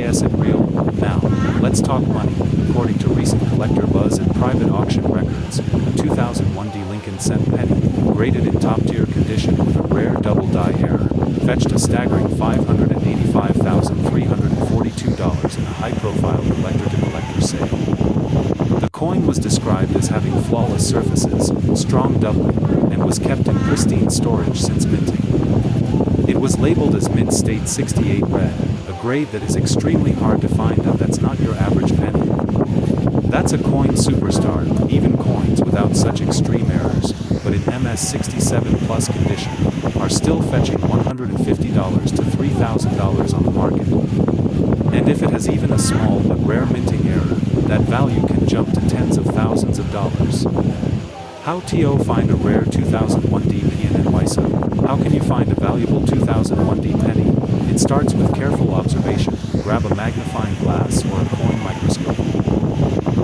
Is it real? Now, let's talk money. According to recent collector buzz and private auction records, a 2001 D Lincoln cent penny, graded in top-tier condition with a rare double die error, fetched a staggering $585,342 in a high-profile collector-to-collector sale. The coin was described as having flawless surfaces, strong doubling, and was kept in pristine storage since minting. It was labeled as Mint State 68 Red, a grade that is extremely hard to find and that's not your average penny. That's a coin superstar, even coins without such extreme errors, but in MS67 plus condition, are still fetching $150 to $3,000 on the market. And if it has even a small but rare minting error, that value can jump to tens of thousands of dollars. How to find a rare 2001D PNNYSO? How can you find a valuable 2001D penny? It starts with careful observation. Grab a magnifying glass or a coin microscope.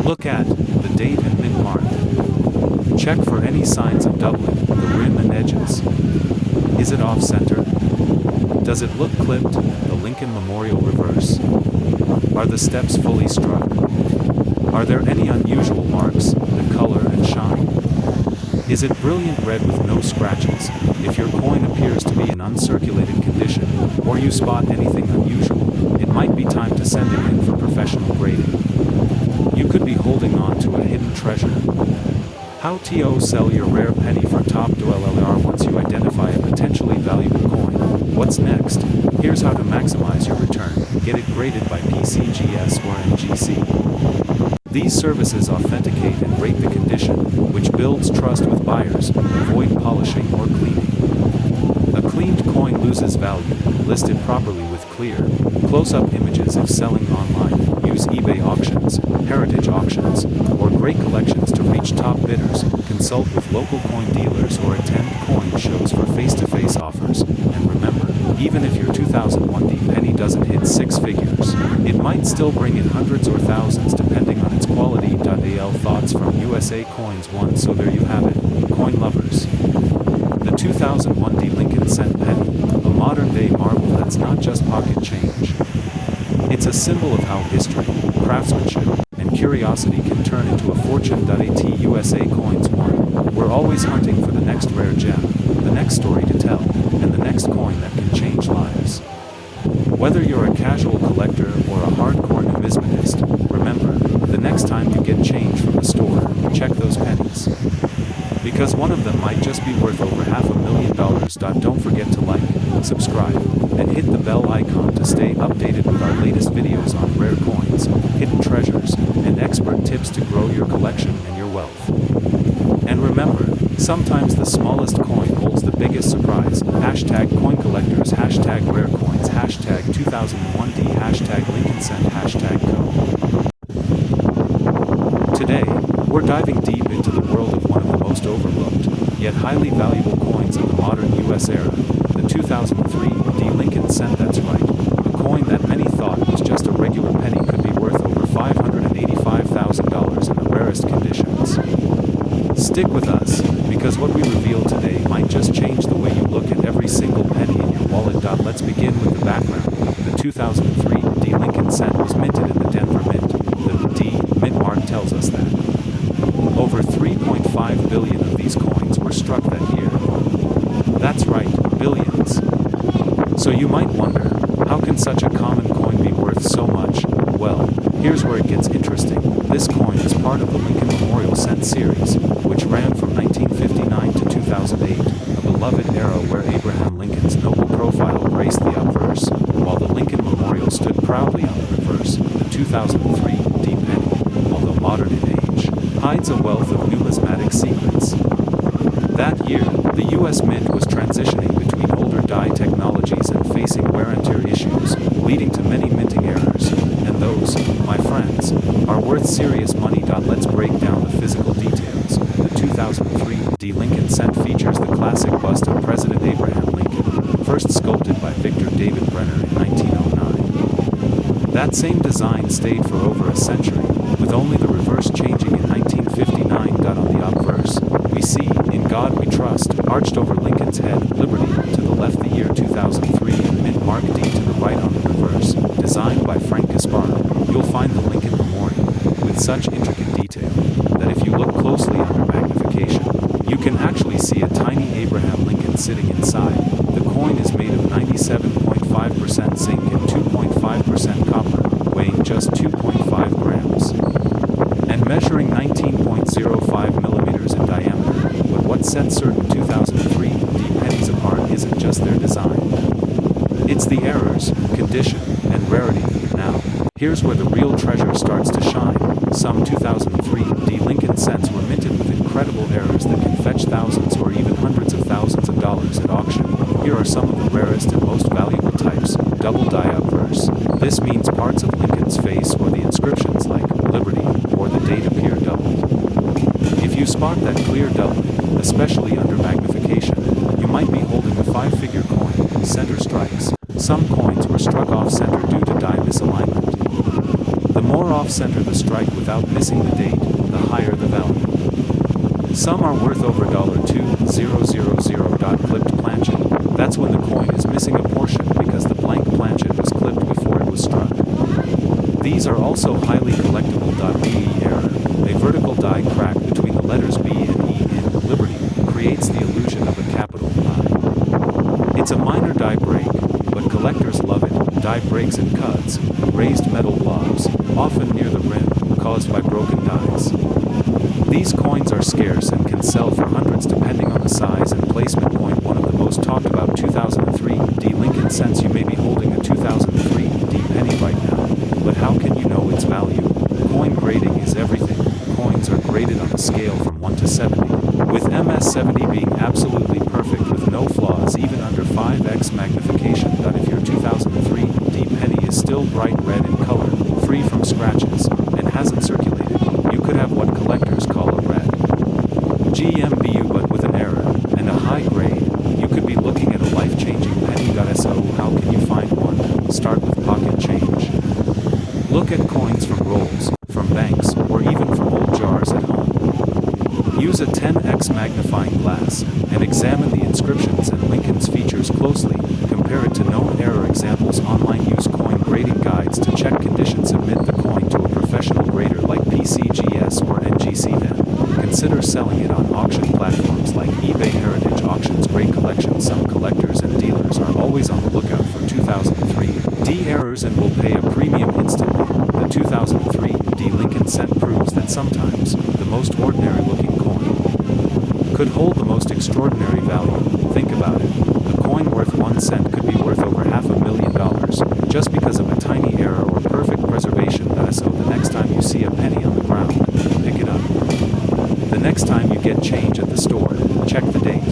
Look at the date and mint mark. Check for any signs of doubling, the rim and edges. Is it off-center? Does it look clipped, the Lincoln Memorial reverse? Are the steps fully struck? Are there any unusual marks, the color and shine? Is it brilliant red with no scratches? If your coin appears to be in uncirculated condition, or you spot anything unusual, it might be time to send it in for professional grading. You could be holding on to a hidden treasure. How to sell your rare penny for top dollar once you identify a potentially valuable coin. What's next? Here's how to maximize your return. Get it graded by PCGS or MGC. These services authenticate and rate the condition, which builds trust with buyers. Avoid polishing or cleaning. A cleaned coin loses value. List it properly with clear, close-up images if selling online. Use eBay auctions, heritage auctions, or great collections to reach top bidders. Consult with local coin dealers or attend coin shows for face-to-face offers. And remember, even if your 2001D penny doesn't hit six figures, it might still bring in hundreds or thousands depending on its quality. Al thoughts from USA Coins 1. So there you have it, coin lovers. The 2001D Lincoln Cent Penny, a modern-day marvel that's not just pocket change. It's a symbol of how history, craftsmanship, and curiosity can turn into a fortune. At USA Coins 1, we're always hunting for the next rare gem, the next story to tell, and the next coin that can change lives. Whether you're a casual collector or a hardcore numismatist, remember, the next time you get change from the store, check those pennies. Because one of them might just be worth over $500,000. Don't forget to like, subscribe, and hit the bell icon to stay updated with our latest videos on rare coins, hidden treasures, and expert tips to grow your collection and your wealth. And remember, sometimes the smallest coin holds the biggest surprise. Hashtag coin collectors, hashtag rare coins, hashtag 2001D, hashtag Lincoln Cent, hashtag co. Today, we're diving deep into the world of one of the most overlooked, yet highly valuable coins of the modern US era, the 2003 D Lincoln Cent. That's right, a coin that many thought was just a regular penny could be worth over $585,000 in the rarest conditions. Stick with us, because what we reveal today might just change the way you look at every single penny in your wallet. Let's begin with the background. The 2003 D Lincoln Cent was minted in the Denver Mint. The D mint mark tells us that over 3.5 billion of these coins were struck that year. That's right, billions. So you might wonder, how can such a common coin be worth so much? Well, here's where it gets interesting. This coin is part of the Lincoln Memorial Cent series, which ran from 1959 to 2008, a beloved era where Abraham Lincoln's noble profile graced the obverse, while the Lincoln Memorial stood proudly on the reverse. The 2003 D penny, although modern in age, hides a wealth of numismatic secrets. That year, the U.S. Mint was transitioning between older die technologies and facing wear and tear issues, leading to many minting errors. And those, my friends, are worth serious money. Let's break down the physical details. The 2003 D Lincoln Cent features the classic bust of President Abraham Lincoln, first sculpted by Victor David Brenner in 1909. That same design stayed for over a century, with only the reverse changing in 1959. On the obverse, we see, "In God We Trust," arched over Lincoln's head, "Liberty," to the left, the year 2003, and Mint Mark D to the right on the reverse, designed by Frank Gasparo. You'll find the Lincoln Memorial, with such intricate detail, that if you look closely under magnification, You can actually see a tiny Abraham Lincoln sitting inside. The coin is made of 97.5% zinc and 2.5% copper, weighing just 2.5 grams. And measuring 19.05 millimeters in diameter. But what sets certain 2003 D pennies apart isn't just their design. It's the errors, condition, and rarity. Now, here's where the real treasure starts to shine. Some 2003 D Lincoln cents were minted with incredible errors that can fetch thousands or even hundreds of thousands of dollars at auction. Here are some of the rarest and most valuable types. Double die obverse. This means parts of Lincoln's face or the inscriptions like Liberty or the date appear doubled. If you spot that clear doubling, especially under magnification, you might be holding a 5-figure coin. Center strikes. Some coins were struck off-center due to die misalignment. The more off-center the strike without missing the date, the higher the value. Some are worth over $2,000. Clipped planchet. That's when the coin is missing a portion because the blank planchet was clipped before it was struck. These are also highly collectible. BE error. A vertical die crack between the letters B and E in Liberty creates the illusion of a capital I. It's a minor die break, but collectors love it. Die breaks and cuts, raised metal blobs, often near the rim, caused by broken dies. These coins are scarce and can sell for hundreds depending on the size and placement. Point one of the most talked about 2003 D Lincoln cents. You may be holding a 2003 D penny right now, but how can you know its value? Coin grading is everything. Coins are graded on a scale from 1 to 70, with MS 70 being absolutely perfect with no flaws even under 5x magnification. If your 2003 D penny is still bright red in color, free from scratches, and hasn't circulated, you could have what collectors call a red GMBU but with an error, and a high grade. You could be looking at a life-changing penny. So how can you find one? Start with pocket change. Look at coins from rolls, from banks, or even from old jars at home. Use a 10x magnifying glass, and examine the inscriptions and Lincoln's features closely. Compare it to known error examples online. Use coin grading guides to check condition. Submit the coin to a professional grader like PCGS or NGC. Then consider selling it on auction platforms like eBay. Heritage auctions. Great collection. Some collectors and dealers are always on the lookout for 2003 D errors and will pay a premium instantly. The 2003 D Lincoln cent proves that sometimes the most ordinary looking coin could hold the most extraordinary value. Think about it. A coin worth 1 cent could be worth over $500,000 just because of a tiny error or perfect preservation. So the next time you see a penny on the ground, pick it up. The next time you get change at the store, check the date.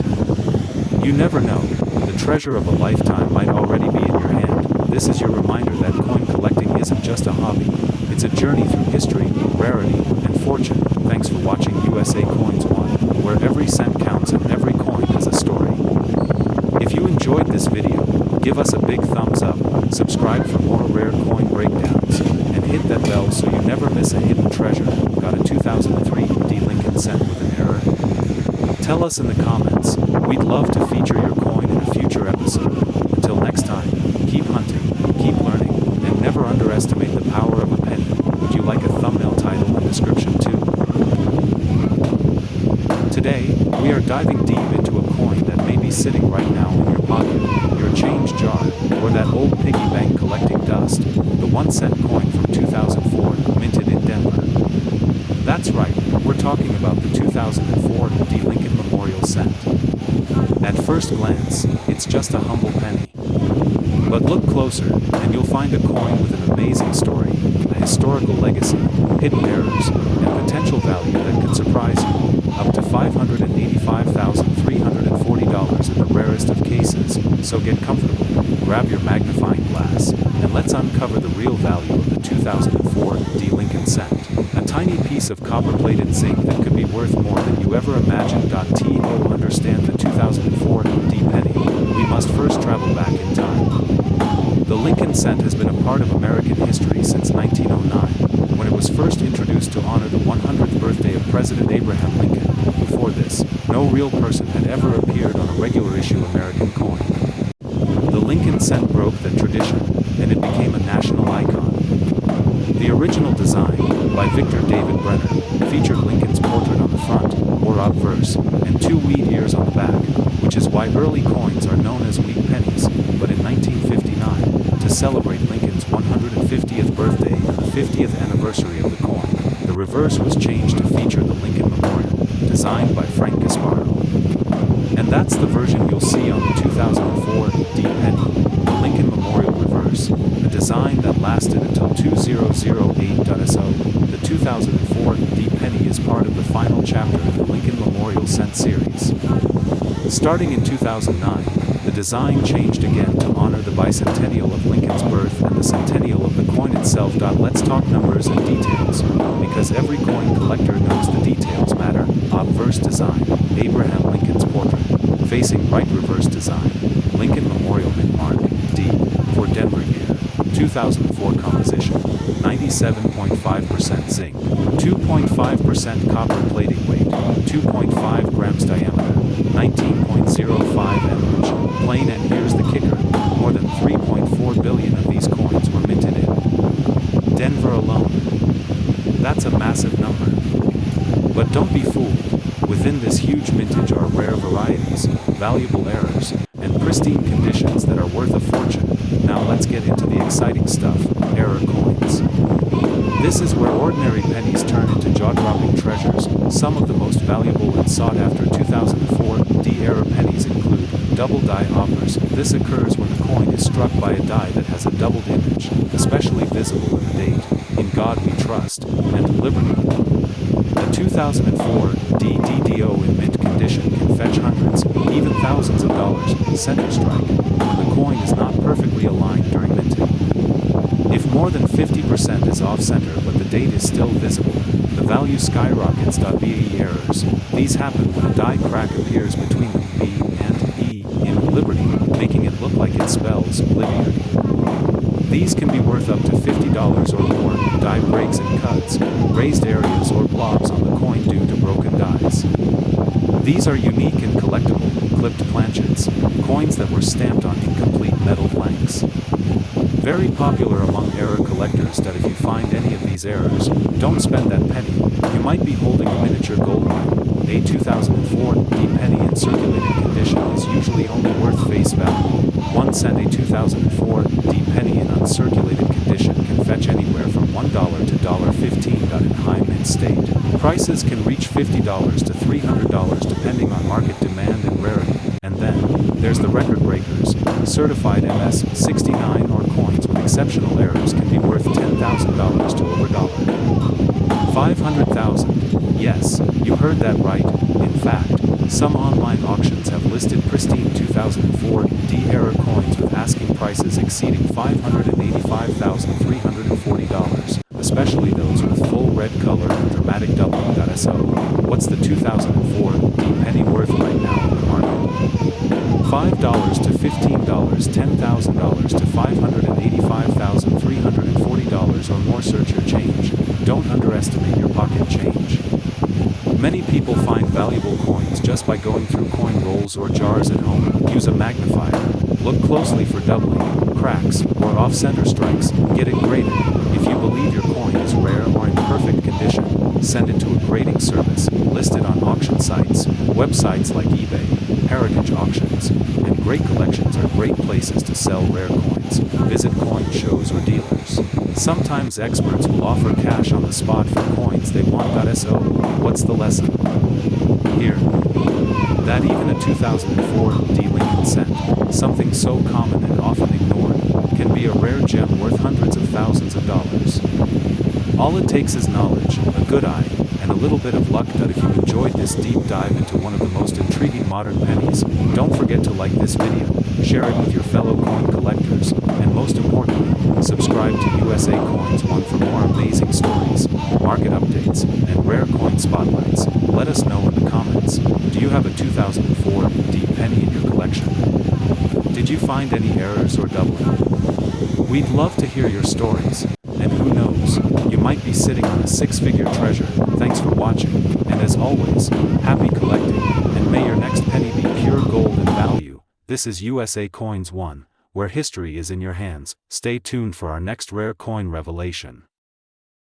You never know. The treasure of a lifetime might already be in your hand. This is your reminder that coin collecting isn't just a hobby. It's a journey through history, rarity, and fortune. Thanks for watching USA Coins 1, where every cent counts and every coin has a story. If you enjoyed this video, give us a big thumbs up, subscribe for more rare coin breakdowns, and hit that bell so you never miss a hidden treasure. Got a 2003 D Lincoln cent with an error? Tell us in the comments. We'd love to feature your coin in a future episode. Until next time, keep hunting, keep learning, and never underestimate the power of a penny. Would you like a thumbnail title and description too? Today, we are diving deep into a coin that may be sitting right now in your pocket, your change jar, or that old piggy bank collecting dust, the 1 cent coin from 2004, minted in Denver. That's right, we're talking about the 2004 D Lincoln Memorial Cent. At first glance, it's just a humble penny. But look closer, and you'll find a coin with an amazing story, a historical legacy, hidden errors, and potential value that could surprise you. Up to $585,340 in the rarest of cases, so get comfortable, grab your magnifying glass, and let's uncover the real value of the 2004 D Lincoln cent. A tiny piece of copper-plated zinc that could be worth more than you ever imagined. To understand the 2004 D penny, we must first travel back in time. The Lincoln cent has been a part of American history since 1909, when it was first introduced to honor the 100th birthday of President Abraham Lincoln. Before this, no real person had ever appeared on a regular issue American coin. The Lincoln cent broke that tradition, and it became a national icon. The original design, by Victor David Brenner, featured Lincoln's portrait on the front, or obverse, and 2 wheat ears on the back, which is why early coins are known as wheat pennies. But in 1959, to celebrate Lincoln's 150th birthday and the 50th anniversary of the coin, the reverse was changed to feature the Lincoln Memorial, designed by Frank Gasparo. And that's the version you'll see on the 2004 D penny, the Lincoln Memorial Reverse, a design that lasted until 2008.so. The 2004 D penny is part of the final chapter in the Lincoln Memorial Cent series. Starting in 2009, the design changed again to honor the bicentennial of Lincoln's birth and the centennial of the coin itself. Let's talk numbers and details, because every coin collector knows the details matter. Obverse design, Abraham Lincoln's portrait. Facing right reverse design, Lincoln Memorial Mint Mark, D, for Denver year. 2004 composition, 97.5% zinc, 2.5% copper plating weight, 2.5 grams diameter, 19.05 average, plain. And here's the kicker, more than 3.4 billion of these coins were minted in Denver alone. That's a massive number. But don't be fooled, within this huge mintage are rare varieties, valuable errors, and pristine conditions that are worth a fortune. Now let's get into the exciting stuff, error coins. This is where ordinary pennies turn into jaw-dropping treasures. Some of the most valuable and sought-after 2004 D error pennies include double die offers. This occurs when the coin is struck by a die that has a doubled image, especially visible in the date, "In God We Trust," and "Liberty." A 2004 D DDO in mint condition can fetch hundreds, even thousands of dollars. Center strike, when the coin is not perfectly aligned during minting. If more than 50% is off-center but the date is still visible, the value skyrockets. BAE errors. These happen when a die crack appears between the B and E in Liberty, making it look like it spells Liberty. These can be worth up to $50 or more. Die breaks and cuts, raised areas or blobs on the coin due to broken dies. These are unique and collectible, clipped planchets, coins that were stamped on incomplete metal blanks. Very popular among error collectors. That if you find any of these errors, don't spend that penny. You might be holding a miniature gold mine. A 2004 D penny in circulated condition is usually only worth face value. 1 cent. A 2004 D penny in uncirculated condition can fetch anywhere from $1 to $15. In high mint state, prices can reach $50 to $300 depending on market demand and rarity. And then, there's the record breakers. Certified MS 69 or coins with exceptional errors can be worth $10,000 to over $500,000. Yes, you heard that right. In fact, some online auctions have listed pristine 2004 D error coins with asking prices exceeding $585,340, especially those with full red color and dramatic doubling. So, what's the 2004 D penny worth right now in the market? $5 to $15, $10,000 to $585,340 or more. Search your change. Don't underestimate your pocket change. Many people find valuable coins just by going through coin rolls or jars at home. Use a magnifier. Look closely for doubling, cracks, or off-center strikes. Get it graded. If you believe your coin is rare or in perfect condition, send it to a grading service listed on auction sites. Websites like eBay, Heritage Auctions, and Great Collections are great places to sell rare coins. Visit coin shows or dealers. Sometimes experts will offer cash on the spot for coins they want. So, what's the lesson here? That even a 2004 D Lincoln cent, something so common and often ignored, can be a rare gem worth hundreds of thousands of dollars. All it takes is knowledge, a good eye, and a little bit of luck. If you enjoyed this deep dive into one of the most intriguing modern pennies, don't forget to like this video, share it with your fellow coin collectors, and most importantly, subscribe to USA Coins 1 for more amazing stories, market updates, and rare coin spotlights. Let us know in the comments, do you have a 2004 D penny in your collection? Did you find any errors or doubling? We'd love to hear your stories. And who knows, you might be sitting on a six-figure treasure. Thanks for watching, and as always, happy collecting, and may your next penny be pure gold and value. This is USA Coins 1, where history is in your hands. Stay tuned for our next rare coin revelation.